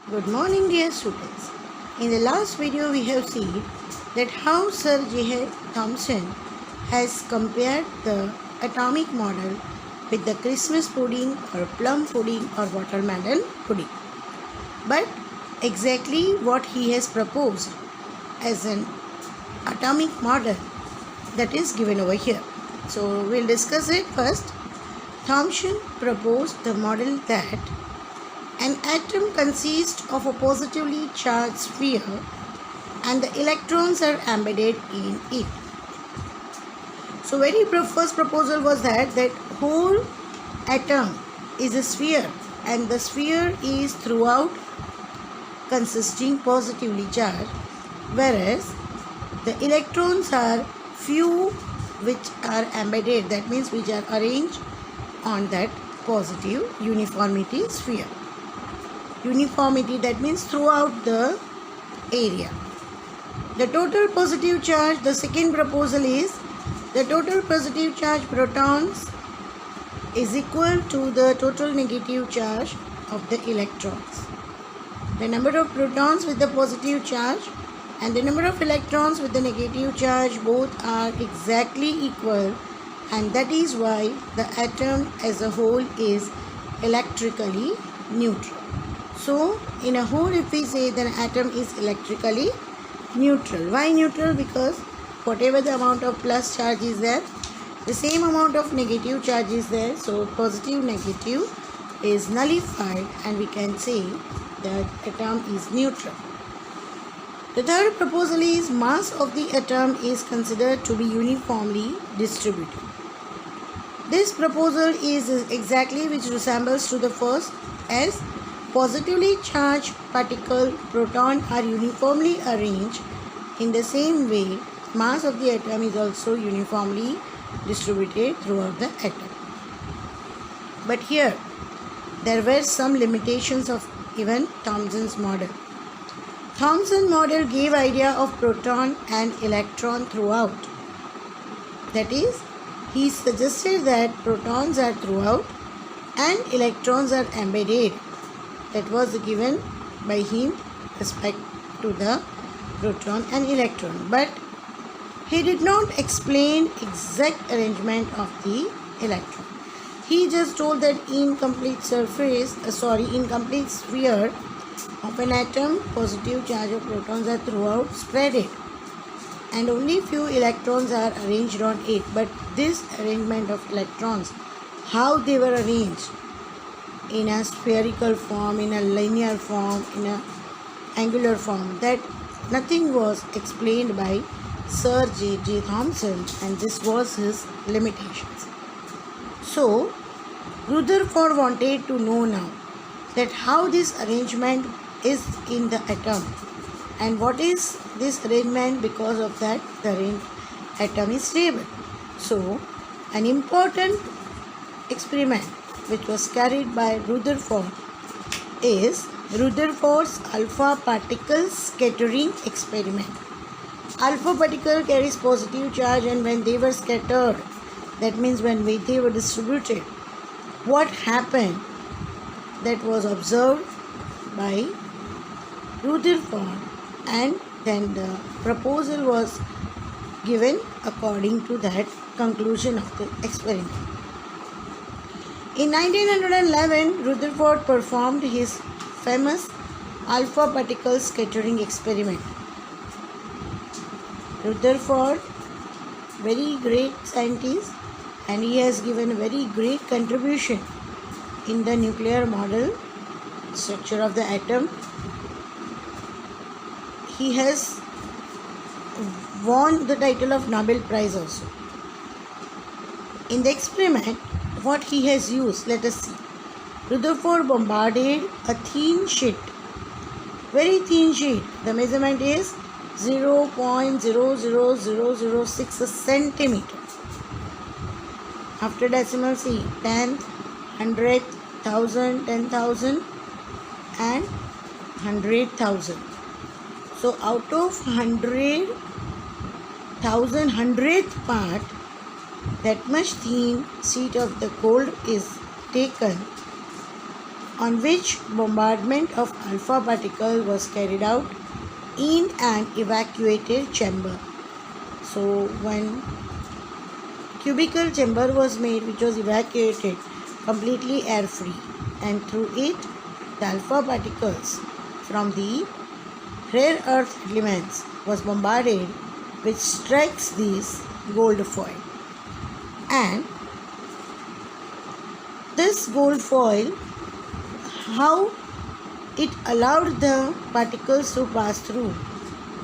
Good morning, dear students. In the last video we have seen that how Sir J. Thomson has compared the atomic model with the Christmas pudding or plum pudding or watermelon pudding. But exactly what he has proposed as an atomic model, that is given over here. So we'll discuss it first. Thomson proposed the model that an atom consists of a positively charged sphere and the electrons are embedded in it. So very first proposal was that whole atom is a sphere and the sphere is throughout consisting positively charged, whereas the electrons are few which are embedded, that means which are arranged on that positive uniformity sphere. Uniformity, that means throughout the area. The total positive charge, the second proposal is the total positive charge protons is equal to the total negative charge of the electrons. The number of protons with the positive charge and the number of electrons with the negative charge both are exactly equal, and that is why the atom as a whole is electrically neutral. So, in a whole, if we say that an atom is electrically neutral. Why neutral? Because whatever the amount of plus charge is there, the same amount of negative charge is there. So, positive negative is nullified and we can say that atom is neutral. The third proposal is mass of the atom is considered to be uniformly distributed. This proposal is exactly which resembles to the first, as positively charged particle proton are uniformly arranged. In the same way, mass of the atom is also uniformly distributed throughout the atom. But here, there were some limitations of even Thomson's model. Thomson's model gave idea of proton and electron throughout. That is, he suggested that protons are throughout and electrons are embedded. That was given by him respect to the proton and electron, but he did not explain exact arrangement of the electron. He just told that incomplete sphere of an atom, positive charge of protons are throughout spread and only few electrons are arranged on it. But this arrangement of electrons, how they were arranged in a spherical form, in a linear form, in a angular form, that nothing was explained by Sir J. Thomson, and this was his limitations. So Rutherford wanted to know now that how this arrangement is in the atom and what is this arrangement, because of that the atom is stable. So an important experiment which was carried by Rutherford is Rutherford's alpha particle scattering experiment. Alpha particle carries positive charge, and when they were scattered, that means when they were distributed, what happened, that was observed by Rutherford, and then the proposal was given according to that conclusion of the experiment. In 1911, Rutherford performed his famous alpha particle scattering experiment. Rutherford, very great scientist, and he has given a very great contribution in the nuclear model structure of the atom. He has won the title of Nobel Prize also. In the experiment, what he has used, let us see. Rutherford bombarded a thin sheet, very thin sheet. The measurement is 0.00006 centimeter. After decimal, see 10th, 100th, 1000, 10,000 and 100,000. So out of 100,000 100th part, that much thin sheet of the gold is taken on which bombardment of alpha particle was carried out in an evacuated chamber. So one cubical chamber was made which was evacuated completely air free, and through it the alpha particles from the rare earth elements was bombarded, which strikes this gold foil. And this gold foil, how it allowed the particles to pass through,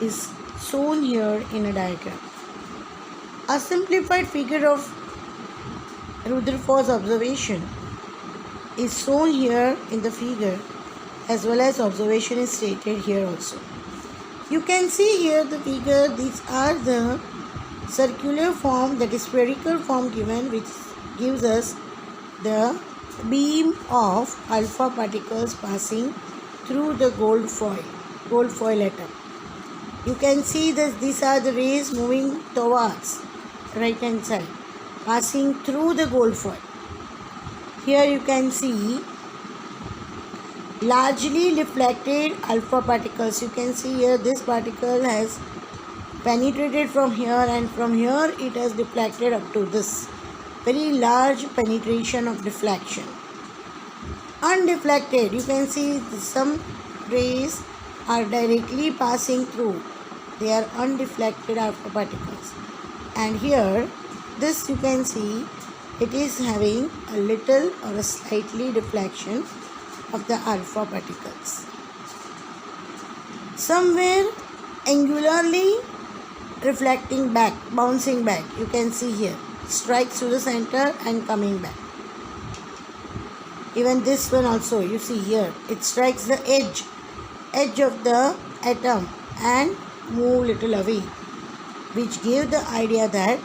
is shown here in a diagram. A simplified figure of Rutherford's observation is shown here in the figure, as well as observation is stated here also. You can see here the figure. These are the circular form, that is spherical form given, which gives us the beam of alpha particles passing through the gold foil atom. You can see that these are the rays moving towards right hand side, passing through the gold foil. Here you can see largely reflected alpha particles. You can see here this particle has penetrated from here, and from here it has deflected up to this very large penetration of deflection. Undeflected, you can see some rays are directly passing through. They are undeflected alpha particles. And here this you can see it is having a little or a slightly deflection of the alpha particles. Somewhere angularly reflecting back, bouncing back, you can see here, strikes to the center and coming back. Even this one also, you see here, it strikes the edge of the atom and move little away, which gave the idea that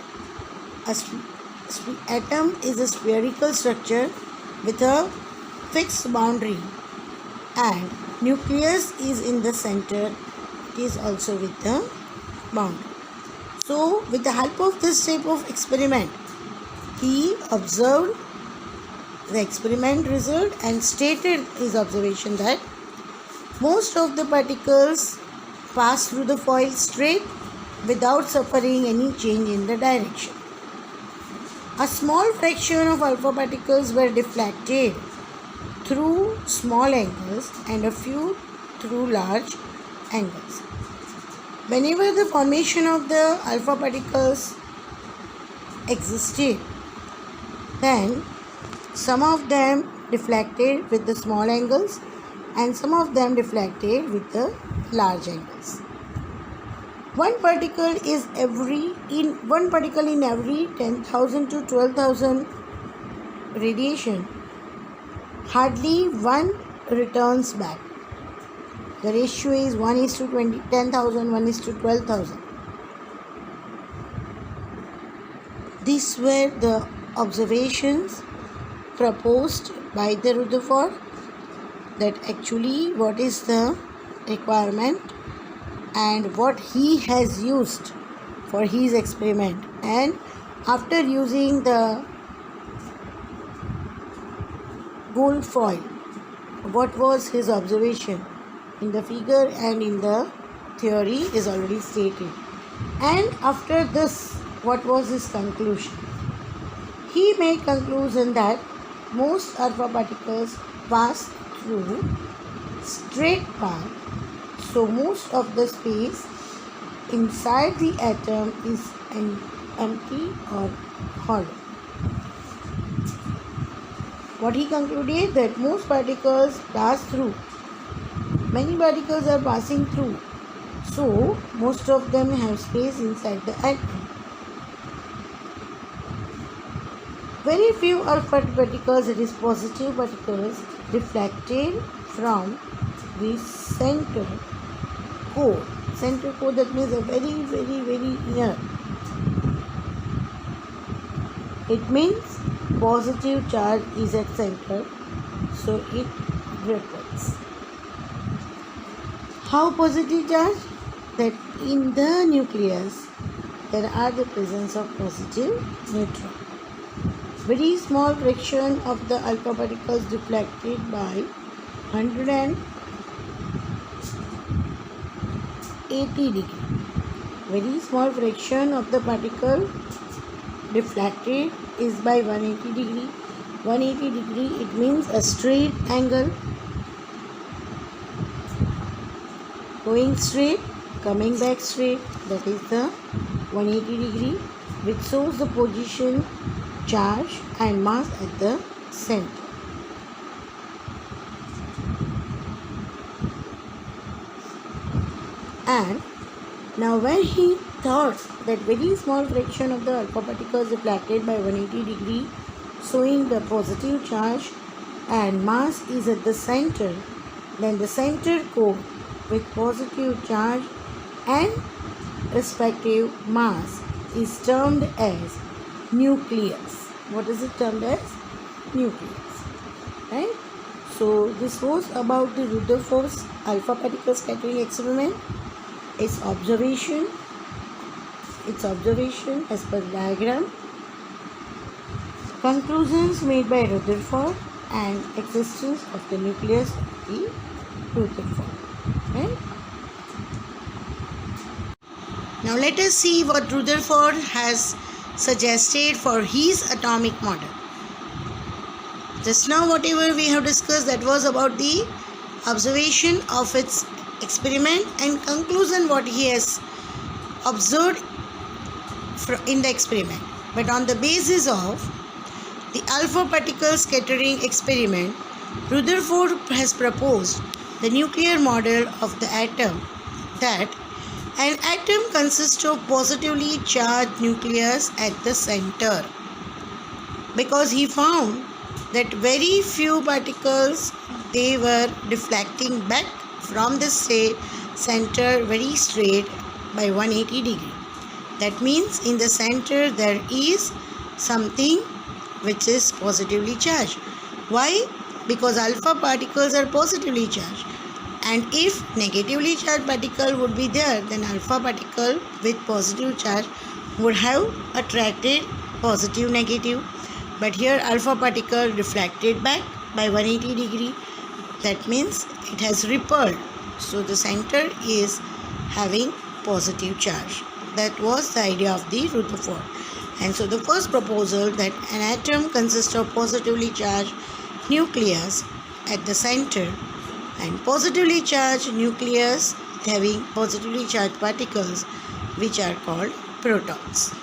atom is a spherical structure with a fixed boundary, and nucleus is in the center. It is also with the boundary. So with the help of this type of experiment, he observed the experiment result and stated his observation that most of the particles pass through the foil straight without suffering any change in the direction. A small fraction of alpha particles were deflected through small angles and a few through large angles. Whenever the formation of the alpha particles existed, then some of them deflected with the small angles and some of them deflected with the large angles. One particle in every 10,000 to 12,000 radiation, hardly one returns back. The ratio is 1:10,000, 1:12,000. These were the observations proposed by the Rutherford, that actually what is the requirement and what he has used for his experiment. And after using the gold foil, what was his observation in the figure and in the theory is already stated. And after this, what was his conclusion? He made conclusion that most alpha particles pass through straight path, so most of the space inside the atom is empty or hollow. What he concluded, that most particles pass through, many particles are passing through, so most of them have space inside the atom. Very few alpha particles, that is positive particles, deflected from the center core. Center core, that means a very near. It means positive charge is at center, so it repels. How positive charge? That in the nucleus there are the presence of positive neutron. very small fraction of the alpha particles deflected by 180 degree. Very small fraction of the particle deflected is by 180 degree. 180 degree, it means a straight angle, going straight, coming back straight, that is the 180 degree, which shows the position, charge and mass at the center. And now when he thought that very small fraction of the alpha particles deflected by 180 degree, showing the positive charge and mass is at the center, then the center core with positive charge and respective mass is termed as nucleus. What is it termed as? Nucleus. Right? So this was about the Rutherford's alpha particle scattering experiment. Its observation as per diagram, conclusions made by Rutherford, and existence of the nucleus of the Rutherford. Right? Now let us see what Rutherford has suggested for his atomic model. Just now whatever we have discussed, that was about the observation of its experiment and conclusion what he has observed in the experiment. But on the basis of the alpha particle scattering experiment, Rutherford has proposed the nuclear model of the atom, that an atom consists of positively charged nucleus at the center, because he found that very few particles, they were deflecting back from the center very straight by 180 degree. That means in the center there is something which is positively charged. Why? Because alpha particles are positively charged, and if negatively charged particle would be there, then alpha particle with positive charge would have attracted positive negative. But here alpha particle reflected back by 180 degree. That means it has repelled. So the center is having positive charge. That was the idea of the Rutherford. And so the first proposal, that an atom consists of positively charged nucleus at the center and positively charged nucleus having positively charged particles, which are called protons.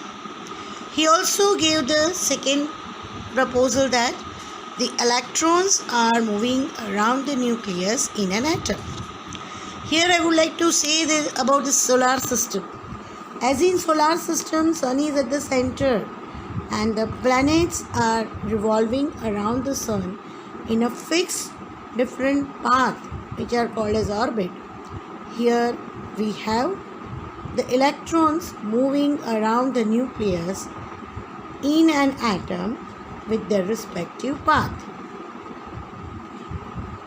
He also gave the second proposal, that the electrons are moving around the nucleus in an atom. Here I would like to say about the solar system. As in solar system, sun is at the center and the planets are revolving around the sun in a fixed different path, which are called as orbit. Here we have the electrons moving around the nucleus in an atom with their respective path.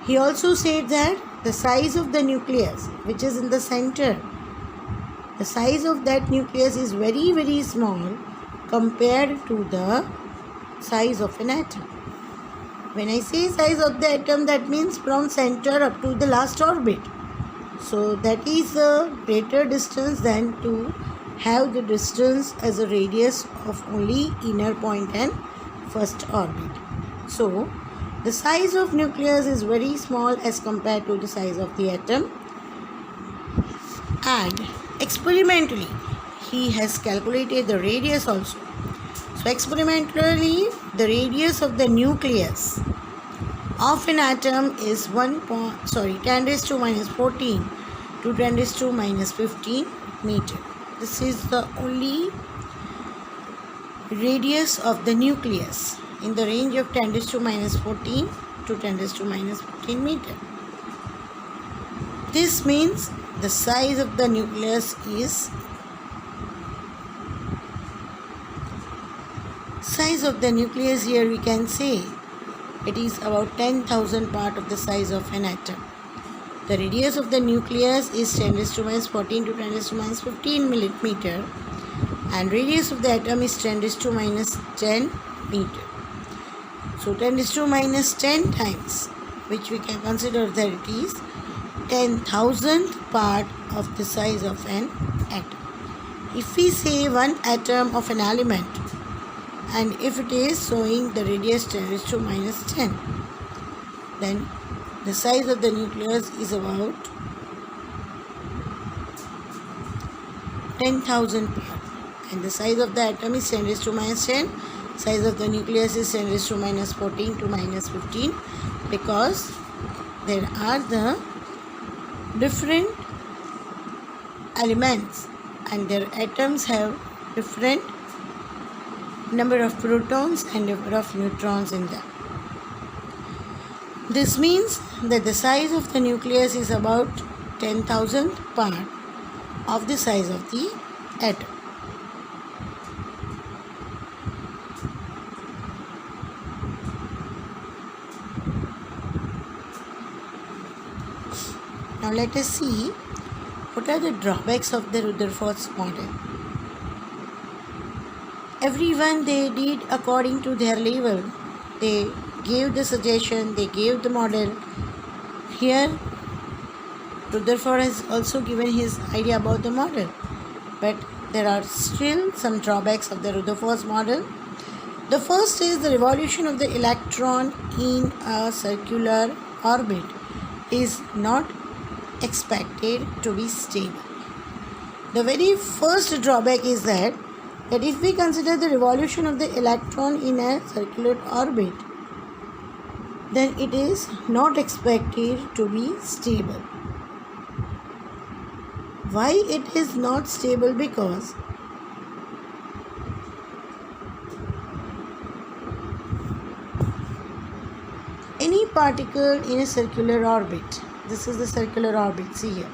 He also said that the size of the nucleus, which is in the center, the size of that nucleus is very, very small compared to the size of an atom. When I say size of the atom, that means from center up to the last orbit. So that is a greater distance than to have the distance as a radius of only inner point and first orbit. So the size of nucleus is very small as compared to the size of the atom. And experimentally, he has calculated the radius also. So experimentally, the radius of the nucleus of an atom is 10 raised to minus 14 to 10 raised to minus 15 meter. This is the only radius of the nucleus in the range of 10 raised to minus 14 to 10 raised to minus 15 meter. This means the size of the nucleus is here we can say it is about 10,000 part of the size of an atom. The radius of the nucleus is 10 raised to minus 14 to 10 raised to minus 15 millimeter, and radius of the atom is 10 raised to minus 10 meter. So 10 is to minus 10 times, which we can consider that it is 10,000th part of the size of an atom. If we say one atom of an element, and if it is showing the radius 10 is to minus 10, then the size of the nucleus is about 10,000 part, and the size of the atom is 10 raised to minus 10. Size of the nucleus is 10 raised to minus 14 to minus 15, because there are the different elements and their atoms have different number of protons and number of neutrons in them. This means that the size of the nucleus is about 10,000th part of the size of the atom. Now let us see what are the drawbacks of the Rutherford's model. Everyone, they did according to their level. They gave the suggestion, they gave the model. Here Rutherford has also given his idea about the model, but there are still some drawbacks of the Rutherford's model. The first is the revolution of the electron in a circular orbit is not expected to be stable. The very first drawback is that if we consider the revolution of the electron in a circular orbit, then it is not expected to be stable. Why it is not stable? Because any particle in a circular orbit, this is the circular orbit, see here,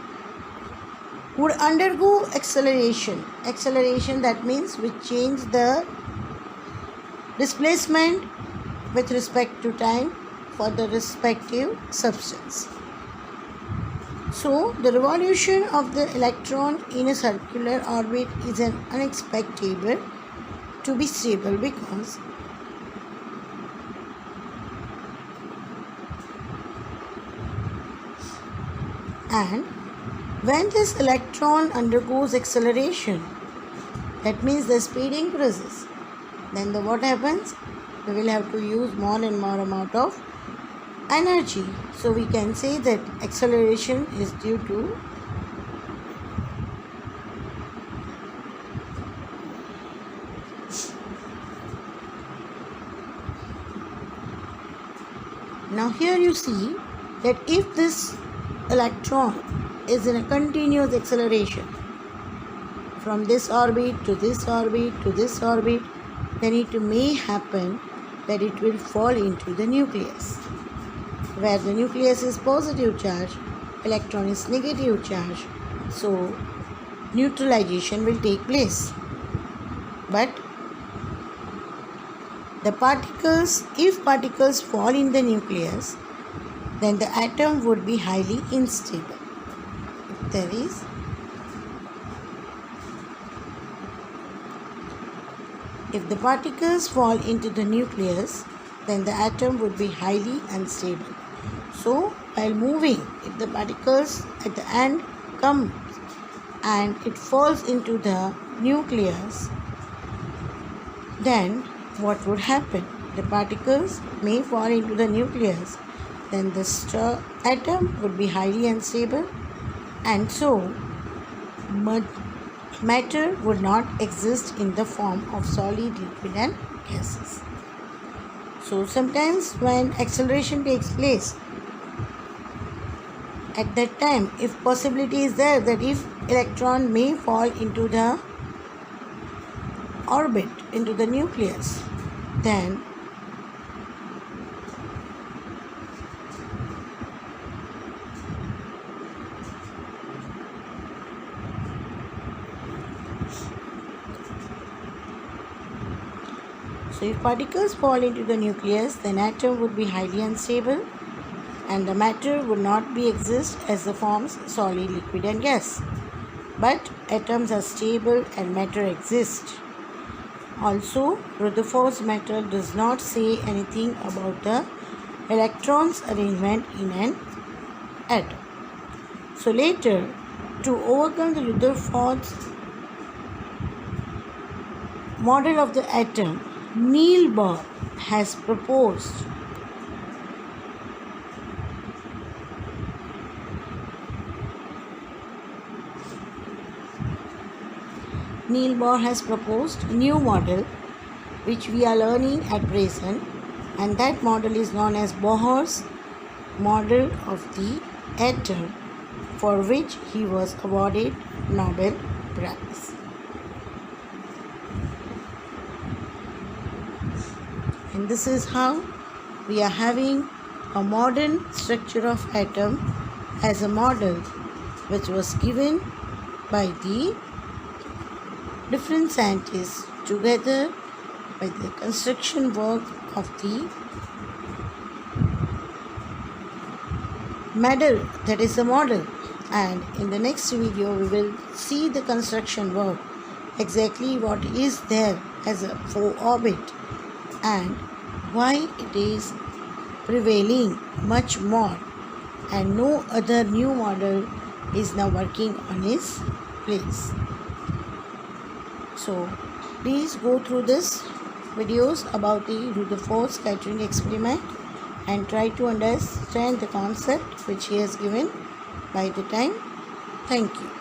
would undergo acceleration. Acceleration, that means we change the displacement with respect to time for the respective substance. So the revolution of the electron in a circular orbit is an unexpected to be stable, because and when this electron undergoes acceleration, that means the speed increases, then what happens? We will have to use more and more amount of energy. So we can say that acceleration is due to now here you see that if this electron is in a continuous acceleration from this orbit to this orbit to this orbit, then it may happen that it will fall into the nucleus, where the nucleus is positive charge, electron is negative charge, so neutralization will take place. But the particles, if particles fall in the nucleus, then the atom would be highly unstable. If the particles fall into the nucleus, then the atom would be highly unstable. So while moving, if the particles at the end come and it falls into the nucleus, then what would happen? The particles may fall into the nucleus, then the atom would be highly unstable, and so matter would not exist in the form of solid, liquid and gases. So sometimes when acceleration takes place, at that time, if possibility is there that if electron may fall into the orbit, into the nucleus, then so if particles fall into the nucleus, then atom would be highly unstable and the matter would not be exist as the forms solid, liquid and gas. But atoms are stable and matter exists. Also, Rutherford's method does not say anything about the electrons arrangement in an atom. So later, to overcome the Rutherford's model of the atom, Niels Bohr has proposed a new model which we are learning at present, and that model is known as Bohr's model of the atom, for which he was awarded Nobel Prize. And this is how we are having a modern structure of atom as a model which was given by the different scientists together by the construction work of the medal, that is a model. And in the next video we will see the construction work, exactly what is there as a 4-orbit and why it is prevailing much more, and no other new model is now working on its place. So please go through this videos about the Rutherford scattering experiment and try to understand the concept which he has given by the time. Thank you.